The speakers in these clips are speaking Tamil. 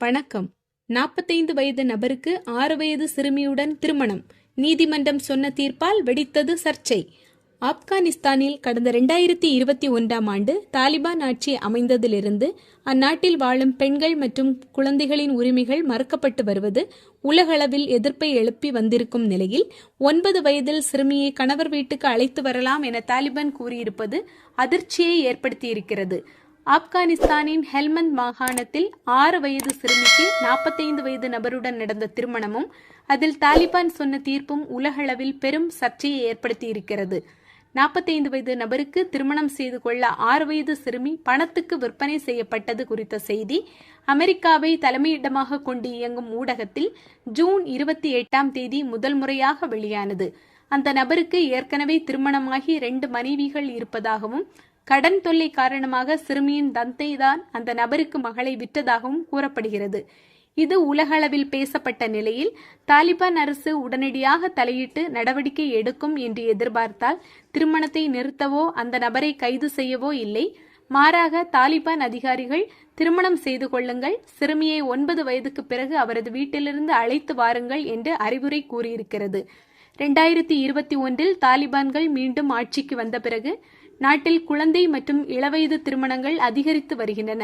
வணக்கம். 45 வயது நபருக்கு 6 வயது சிறுமியுடன் திருமணம். நீதிமன்றம் சொன்ன தீர்ப்பால் வெடித்தது சர்ச்சை. ஆப்கானிஸ்தானில் கடந்த 2021ஆம் ஆண்டு தாலிபான் ஆட்சி அமைந்ததிலிருந்து அந்நாட்டில் வாழும் பெண்கள் மற்றும் குழந்தைகளின் உரிமைகள் மறுக்கப்பட்டு வருவது உலகளவில் எதிர்ப்பை எழுப்பி வந்திருக்கும் நிலையில் 9 வயதில் சிறுமியை கணவர் வீட்டுக்கு அழைத்து வரலாம் என தாலிபான் கூறியிருப்பது அதிர்ச்சியை ஏற்படுத்தியிருக்கிறது. ஆப்கானிஸ்தானின் ஹெல்மந்த் மாகாணத்தில் 6 வயது சிறுமிக்கு 45 வயது நபருடன் நடந்த திருமணமும் அதில் தாலிபான் சொன்ன தீர்ப்பும் உலகளவில் பெரும் சர்ச்சையை ஏற்படுத்தியிருக்கிறது. 45 வயது நபருக்கு திருமணம் செய்து கொள்ள 6 வயது சிறுமி பணத்துக்கு விற்பனை செய்யப்பட்டது குறித்த செய்தி அமெரிக்காவை தலைமையிடமாக கொண்டு இயங்கும் ஊடகத்தில் ஜூன் 28ஆம் தேதி முதல் முறையாக வெளியானது. அந்த நபருக்கு ஏற்கனவே திருமணமாகி 2 மனைவிகள் இருப்பதாகவும் கடன் தொல்லை காரணமாக சிறுமியின் தந்தை தான் அந்த நபருக்கு மகளை விற்றதாகவும் கூறப்படுகிறது. இது உலகளவில் பேசப்பட்ட நிலையில் தாலிபான் அரசு உடனடியாக தலையிட்டு நடவடிக்கை எடுக்கும் என்று எதிர்பார்த்தால் திருமணத்தை நிறுத்தவோ அந்த நபரை கைது செய்யவோ இல்லை. மாறாக தாலிபான் அதிகாரிகள் திருமணம் செய்து கொள்ளுங்கள், சிறுமியை 9 வயதுக்கு பிறகு அவரது வீட்டிலிருந்து அழைத்து வாருங்கள் என்று அறிவுரை கூறியிருக்கிறது. 2021இல் தாலிபான்கள் மீண்டும் ஆட்சிக்கு வந்த பிறகு நாட்டில் குழந்தை மற்றும் இளவயது திருமணங்கள் அதிகரித்து வருகின்றன.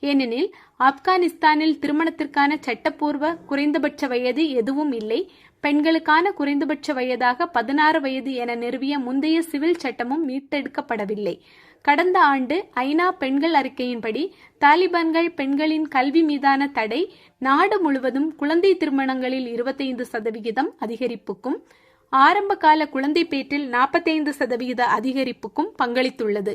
ஏனெனில் ஆப்கானிஸ்தானில் திருமணத்திற்கான சட்டப்பூர்வ குறைந்தபட்ச வயது எதுவும் இல்லை. பெண்களுக்கான குறைந்தபட்ச வயதாக 16 வயது என நிறுவிய முந்தைய சிவில் சட்டமும் மீட்டெடுக்கப்படவில்லை. கடந்த ஆண்டு ஐநா பெண்கள் அறிக்கையின்படி தாலிபான்கள் பெண்களின் கல்வி மீதான தடை நாடு முழுவதும் குழந்தை திருமணங்களில் 25% அதிகரிப்புக்கும் ஆரம்ப கால குழந்தை பேற்றில் 45% அதிகரிப்புக்கும் பங்களித்துள்ளது.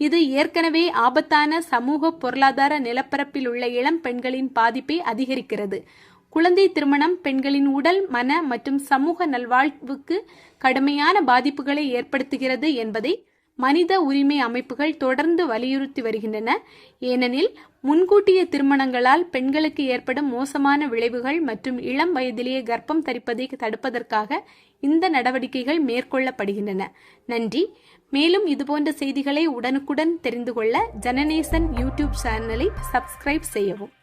இது ஏற்கனவே ஆபத்தான சமூக பொருளாதார நிலப்பரப்பில் உள்ள இளம் பெண்களின் பாதிப்பை அதிகரிக்கிறது. குழந்தை திருமணம் பெண்களின் உடல், மன மற்றும் சமூக நல்வாழ்வுக்கு கடுமையான பாதிப்புகளை ஏற்படுத்துகிறது என்பதை மனித உரிமை அமைப்புகள் தொடர்ந்து வலியுறுத்தி வருகின்றன. ஏனெனில் முன்கூட்டிய திருமணங்களால் பெண்களுக்கு ஏற்படும் மோசமான விளைவுகள் மற்றும் இளம் வயதிலேயே கர்ப்பம் தரிப்பதை தடுப்பதற்காக இந்த நடவடிக்கைகள் மேற்கொள்ளப்படுகின்றன. நன்றி. மேலும் இதுபோன்ற செய்திகளை உடனுக்குடன் தெரிந்து கொள்ள ஜனநேசன் யூடியூப் சேனலை சப்ஸ்கிரைப் செய்யவும்.